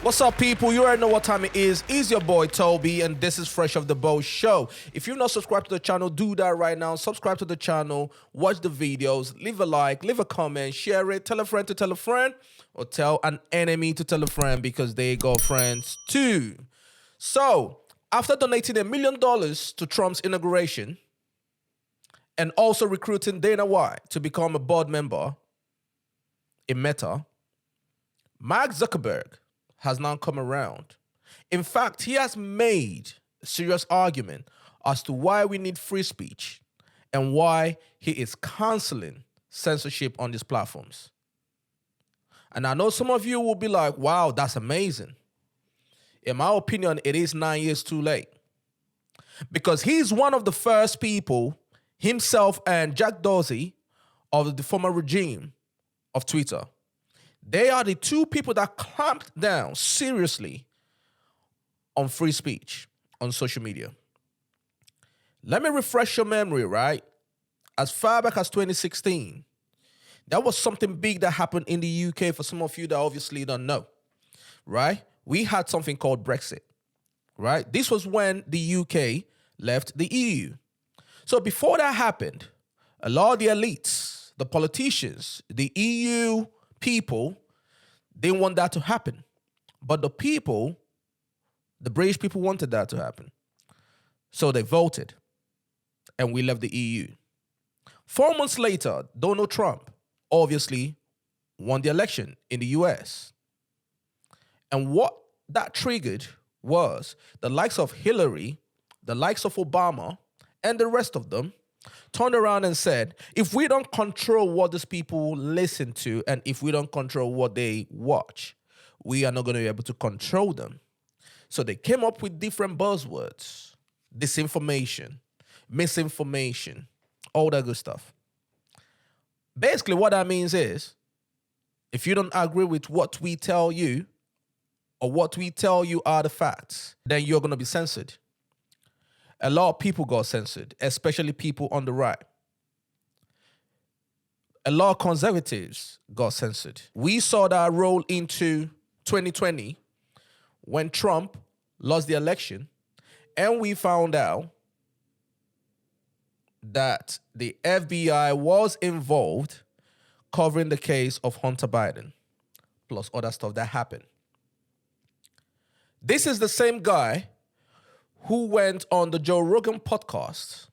What's up, people? You already know what time it is. It's your boy Toby, and this is Fresh Off the Boat Show. If you've not subscribed to the channel, do that right now. Subscribe to the channel, watch the videos, leave a like, leave a comment, share it, tell a friend to tell a friend, or tell an enemy to tell a friend because they got friends too. So, after donating $1 million to Trump's inauguration and also recruiting Dana White to become a board member in Meta, Mark Zuckerberg has now come around. In fact, he has made a serious argument as to why we need free speech and why he is canceling censorship on these platforms. And I know some of you will be like, wow, that's amazing. In my opinion, it is 9 years too late. Because he's one of the first people, himself and Jack Dorsey of the former regime of Twitter. They are the two people that clamped down seriously on free speech on social media. Let me refresh your memory, right? As far back as 2016, that was something big that happened in the UK for some of you that obviously don't know, right? We had something called Brexit, right? This was when the UK left the EU. So before that happened, a lot of the elites, the politicians, the EU people didn't want that to happen. But the people, the British people wanted that to happen. So they voted and we left the EU. 4 months later, Donald Trump obviously won the election in the US. And what that triggered was the likes of Hillary, the likes of Obama, and the rest of them turned around and said, if we don't control what these people listen to and if we don't control what they watch, we are not going to be able to control them. So they came up with different buzzwords: disinformation, misinformation, all that good stuff. Basically, what that means is, if you don't agree with what we tell you or what we tell you are the facts, then you're going to be censored. A lot of people got censored, especially people on the right. A lot of conservatives got censored. We saw that roll into 2020 when Trump lost the election, and we found out that the FBI was involved covering the case of Hunter Biden, plus other stuff that happened. This is the same guy who went on the Joe Rogan podcast.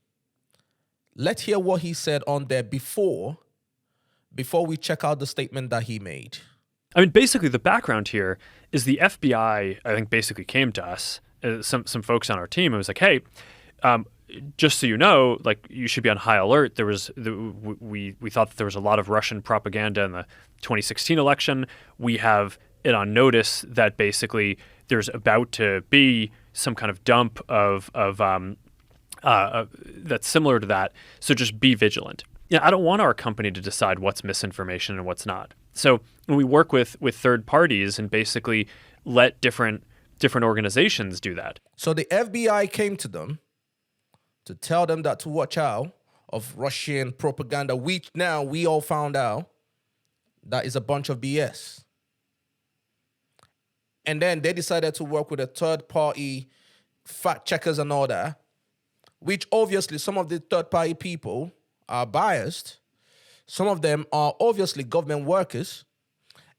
Let's hear what he said on there before we check out the statement that he made. I mean, basically, the background here is the FBI, I think, basically came to us, some folks on our team, and was like, hey, just so you know, like, you should be on high alert. We thought that there was a lot of Russian propaganda in the 2016 election. We have it on notice that basically there's about to be some kind of dump of that's similar to that. So just be vigilant. I don't want our company to decide what's misinformation and what's not. So when we work with third parties and basically let different organizations do that. So the FBI came to them to tell them that to watch out of Russian propaganda, which now we all found out that is a bunch of BS. And then they decided to work with a third-party fact checkers and all that, which obviously some of the third-party people are biased. Some of them are obviously government workers,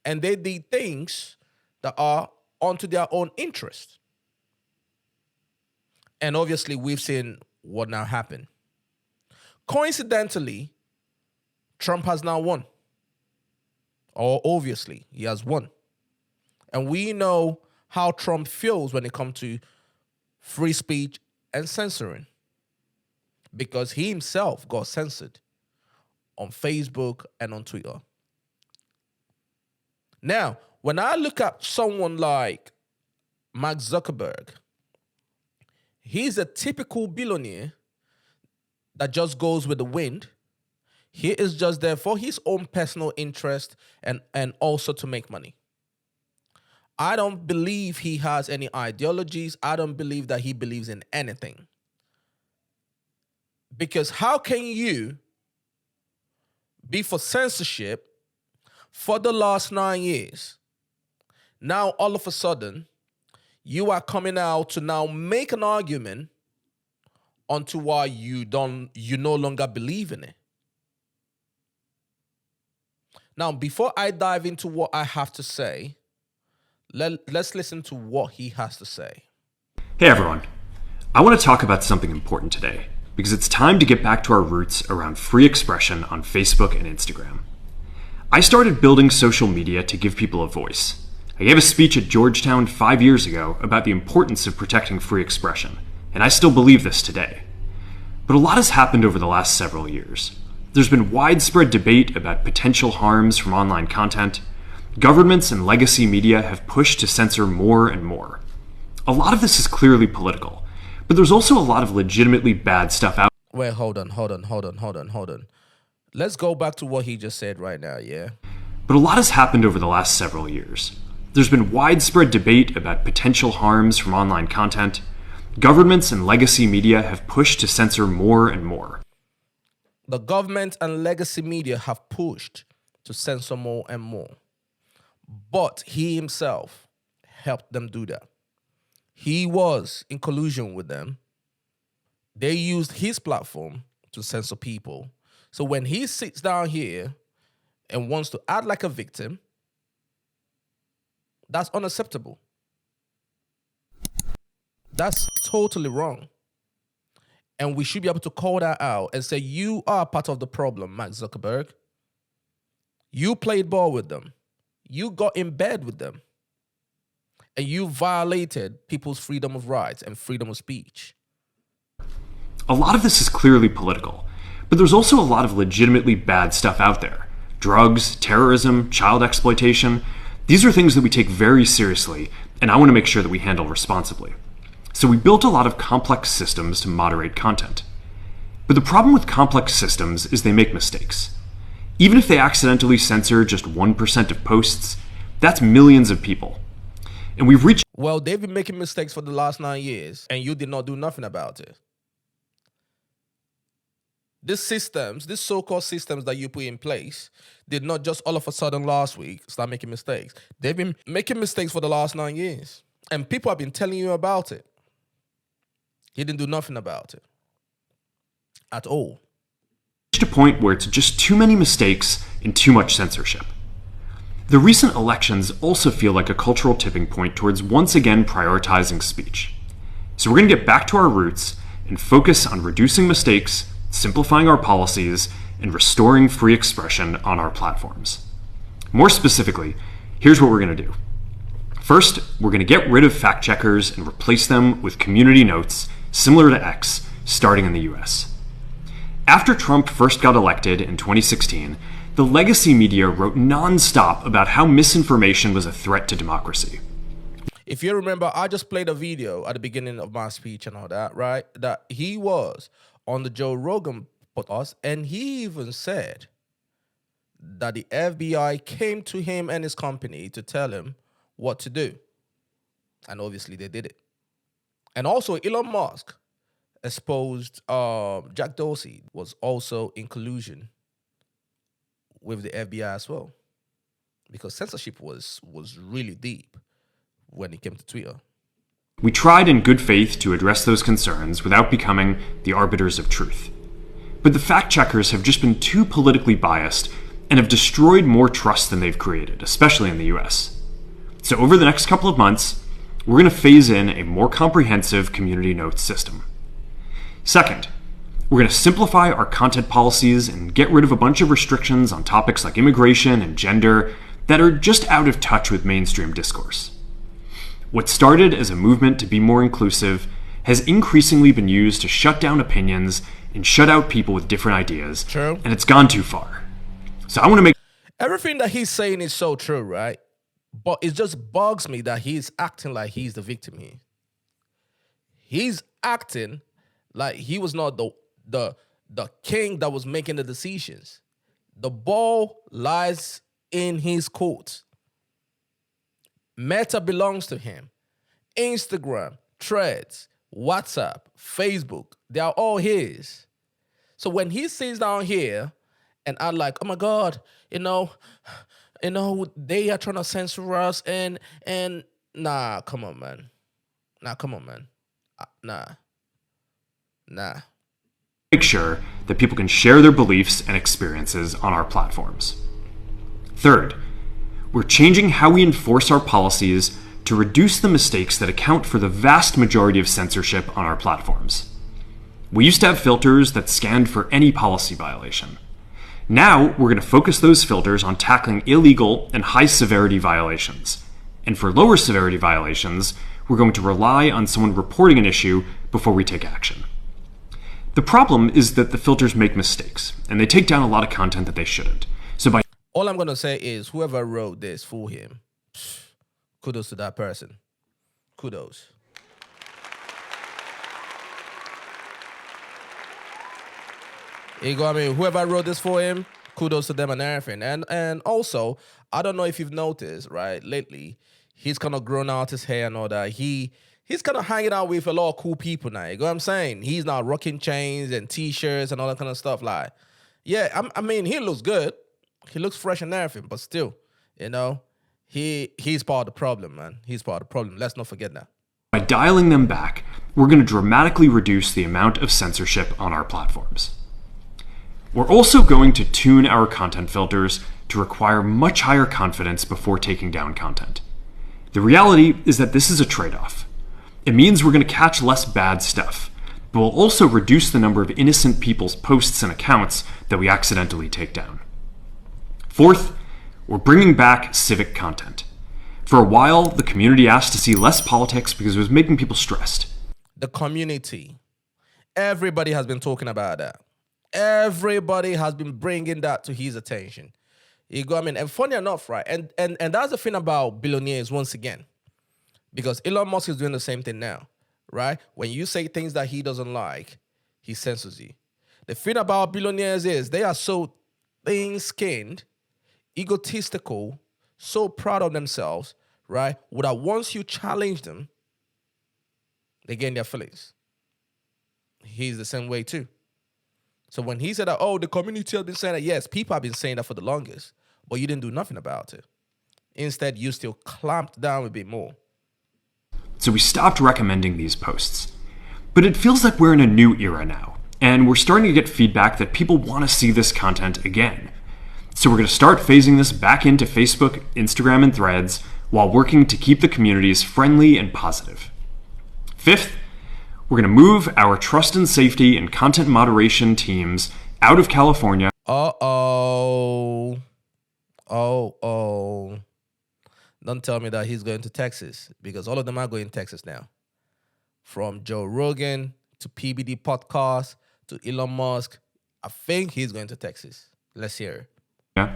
and they did things that are onto their own interest. And obviously, we've seen what now happened. Coincidentally, Trump has now won. Or obviously, he has won. And we know how Trump feels when it comes to free speech and censoring, because he himself got censored on Facebook and on Twitter. Now, when I look at someone like Mark Zuckerberg, he's a typical billionaire that just goes with the wind. He is just there for his own personal interest and also to make money. I don't believe he has any ideologies. I don't believe that he believes in anything. Because how can you be for censorship for the last 9 years, Now, all of a sudden, you are coming out to now make an argument onto why you no longer believe in it. Now, before I dive into what I have to say, let's listen to what he has to say. Hey everyone, I want to talk about something important today because it's time to get back to our roots around free expression on Facebook and Instagram. I started building social media to give people a voice. I gave a speech at Georgetown 5 years ago about the importance of protecting free expression, and I still believe this today. But a lot has happened over the last several years. There's been widespread debate about potential harms from online content. Governments and legacy media have pushed to censor more and more. A lot of this is clearly political, but there's also a lot of legitimately bad stuff out. Wait, hold on. Let's go back to what he just said right now, yeah? But a lot has happened over the last several years. There's been widespread debate about potential harms from online content. Governments and legacy media have pushed to censor more and more. The government and legacy media have pushed to censor more and more. But he himself helped them do that. He was in collusion with them. They used his platform to censor people. So when he sits down here and wants to act like a victim, that's unacceptable. That's totally wrong. And we should be able to call that out and say, you are part of the problem, Mark Zuckerberg. You played ball with them. You got in bed with them. And you violated people's freedom of rights and freedom of speech. A lot of this is clearly political, but there's also a lot of legitimately bad stuff out there. Drugs, terrorism, child exploitation. These are things that we take very seriously, and I want to make sure that we handle responsibly. So we built a lot of complex systems to moderate content. But the problem with complex systems is they make mistakes. Even if they accidentally censor just 1% of posts, that's millions of people. And we've reached... Well, they've been making mistakes for the last 9 years, and you did not do nothing about it. These systems, these so-called systems that you put in place, did not just all of a sudden last week start making mistakes. They've been making mistakes for the last 9 years. And people have been telling you about it. He didn't do nothing about it. At all. Reached a point where it's just too many mistakes and too much censorship. The recent elections also feel like a cultural tipping point towards once again prioritizing speech. So we're going to get back to our roots and focus on reducing mistakes, simplifying our policies, and restoring free expression on our platforms. More specifically, here's what we're going to do. First, we're going to get rid of fact checkers and replace them with community notes similar to X, starting in the US. After Trump first got elected in 2016, the legacy media wrote nonstop about how misinformation was a threat to democracy. If you remember, I just played a video at the beginning of my speech and all that, right? That he was on the Joe Rogan podcast, and he even said that the FBI came to him and his company to tell him what to do. And obviously they did it. And also Elon Musk exposed Jack Dorsey was also in collusion with the FBI as well. Because censorship was really deep when it came to Twitter. We tried in good faith to address those concerns without becoming the arbiters of truth. But the fact checkers have just been too politically biased and have destroyed more trust than they've created, especially in the US. So over the next couple of months, we're going to phase in a more comprehensive community notes system. Second, we're going to simplify our content policies and get rid of a bunch of restrictions on topics like immigration and gender that are just out of touch with mainstream discourse. What started as a movement to be more inclusive has increasingly been used to shut down opinions and shut out people with different ideas. True. And it's gone too far. So I want to make... Everything that he's saying is so true, right? But it just bugs me that he's acting like he's the victim here. He's acting like he was not the king that was making the decisions. The ball lies in his court. Meta belongs to him. Instagram, Threads, WhatsApp, Facebook, they are all his. So when he sits down here and I'm like, oh my God, They are trying to censor us, and nah, come on, man. Nah, come on, man. Nah, nah. Make sure that people can share their beliefs and experiences on our platforms. Third, we're changing how we enforce our policies to reduce the mistakes that account for the vast majority of censorship on our platforms. We used to have filters that scanned for any policy violation. Now, we're going to focus those filters on tackling illegal and high-severity violations. And for lower severity violations, we're going to rely on someone reporting an issue before we take action. The problem is that the filters make mistakes, and they take down a lot of content that they shouldn't. So by All I'm going to say is whoever wrote this for him, kudos to that person. Kudos. You know what I mean? Whoever wrote this for him, kudos to them and everything. And also, I don't know if you've noticed, right, lately, he's kind of grown out his hair and all that. He's kind of hanging out with a lot of cool people now. You know what I'm saying? He's not rocking chains and T-shirts and all that kind of stuff. Like, yeah, I mean, he looks good. He looks fresh and everything, but still, he's part of the problem, man. He's part of the problem. Let's not forget that. By dialing them back, we're going to dramatically reduce the amount of censorship on our platforms. We're also going to tune our content filters to require much higher confidence before taking down content. The reality is that this is a trade-off. It means we're going to catch less bad stuff, but we'll also reduce the number of innocent people's posts and accounts that we accidentally take down. Fourth, we're bringing back civic content. For a while, the community asked to see less politics because it was making people stressed. The community. Everybody has been talking about that. Everybody has been bringing that to his attention. You go, I mean, and funny enough, right? And that's the thing about billionaires once again. Because Elon Musk is doing the same thing now, right? When you say things that he doesn't like, he censors you. The thing about billionaires is they are so thin-skinned, egotistical, so proud of themselves, right? That once you challenge them, they gain their feelings. He's the same way too. So when he said that, oh, the community has been saying that, yes, people have been saying that for the longest, but you didn't do nothing about it. Instead, you still clamped down a bit more. So we stopped recommending these posts. But it feels like we're in a new era now, and we're starting to get feedback that people want to see this content again. So we're going to start phasing this back into Facebook, Instagram, and Threads while working to keep the communities friendly and positive. Fifth, we're going to move our trust and safety and content moderation teams out of California. Uh-oh. Don't tell me that he's going to Texas, because all of them are going to Texas now. From Joe Rogan to PBD Podcast to Elon Musk, I think he's going to Texas. Let's hear it.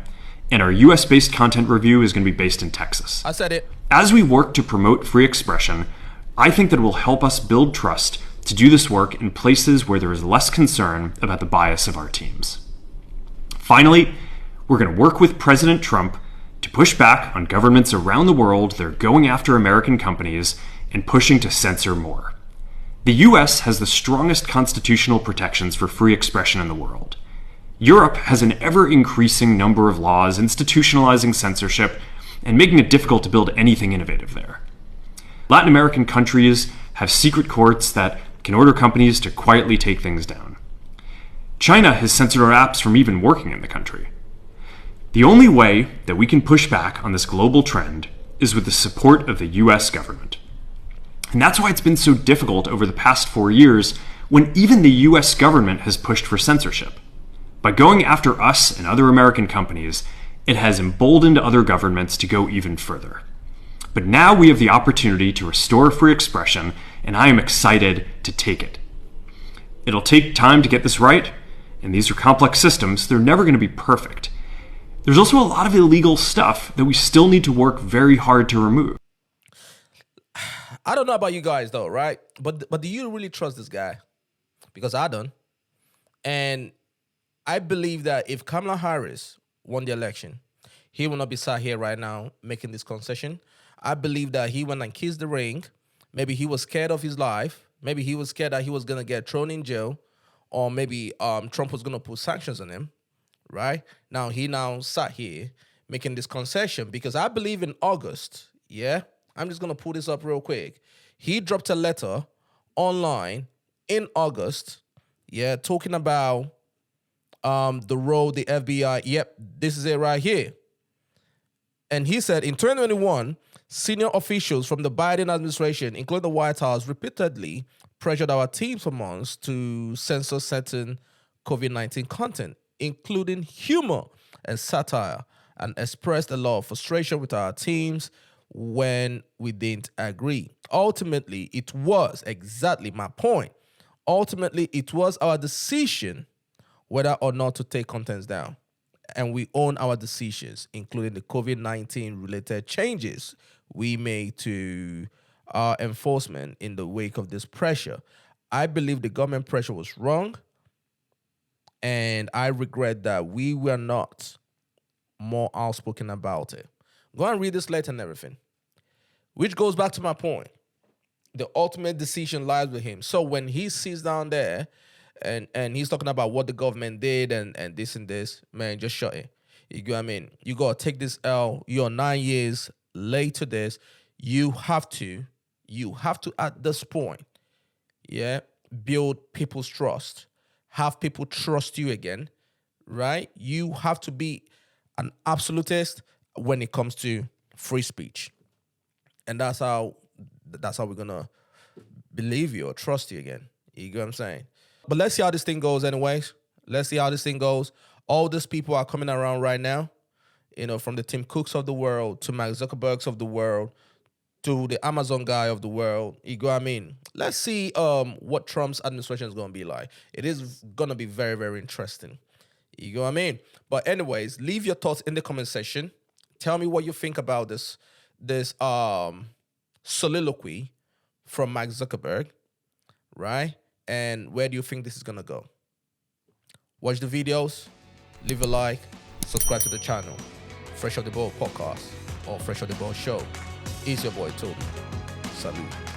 And our US-based content review is going to be based in Texas. I said it. As we work to promote free expression, I think that it will help us build trust to do this work in places where there is less concern about the bias of our teams. Finally, we're going to work with President Trump to push back on governments around the world that are going after American companies and pushing to censor more. The US has the strongest constitutional protections for free expression in the world. Europe has an ever-increasing number of laws institutionalizing censorship and making it difficult to build anything innovative there. Latin American countries have secret courts that can order companies to quietly take things down. China has censored our apps from even working in the country. The only way that we can push back on this global trend is with the support of the US government. And that's why it's been so difficult over the past 4 years when even the US government has pushed for censorship. By going after us and other American companies, it has emboldened other governments to go even further. But now we have the opportunity to restore free expression, and I am excited to take it. It'll take time to get this right, and these are complex systems. They're never going to be perfect. There's also a lot of illegal stuff that we still need to work very hard to remove. I don't know about you guys though, right? But do you really trust this guy? Because I don't. And I believe that if Kamala Harris won the election, he will not be sat here right now making this concession. I believe that he went and kissed the ring. Maybe he was scared of his life. Maybe he was scared that he was going to get thrown in jail. Or maybe Trump was going to put sanctions on him. Right? Now, he now sat here making this concession, because I believe in August, yeah, I'm just going to pull this up real quick. He dropped a letter online in August, yeah, talking about the role the FBI, yep, this is it right here. And he said in 2021, senior officials from the Biden administration, including the White House, repeatedly pressured our teams for months to censor certain COVID-19 content, including humor and satire, and expressed a lot of frustration with our teams when we didn't agree. Ultimately, it was exactly my point. Ultimately, it was our decision whether or not to take contents down. And we own our decisions, including the COVID-19 related changes we made to our enforcement in the wake of this pressure. I believe the government pressure was wrong, and I regret that we were not more outspoken about it. Go and read this letter and everything, which goes back to my point. The ultimate decision lies with him. So when he sits down there and he's talking about what the government did and this, man, just shut it. You get what I mean? You got to take this L. You're 9 years late to this. You have to at this point, yeah, build people's trust. Have people trust you again, right? You have to be an absolutist when it comes to free speech. And that's how we're going to believe you or trust you again. You get what I'm saying? But let's see how this thing goes anyways. Let's see how this thing goes. All these people are coming around right now, you know, from the Tim Cooks of the world to Mark Zuckerbergs of the world to the Amazon guy of the world. You go, I mean, let's see what Trump's administration is going to be like. It is going to be very, very interesting. You go, I mean. But anyways, leave your thoughts in the comment section. Tell me what you think about this soliloquy from Mark Zuckerberg, right? And where do you think this is going to go? Watch the videos, leave a like, subscribe to the channel. Fresh Off the Boat Podcast or Fresh Off the Boat Show. It's your boy Toby. Salute.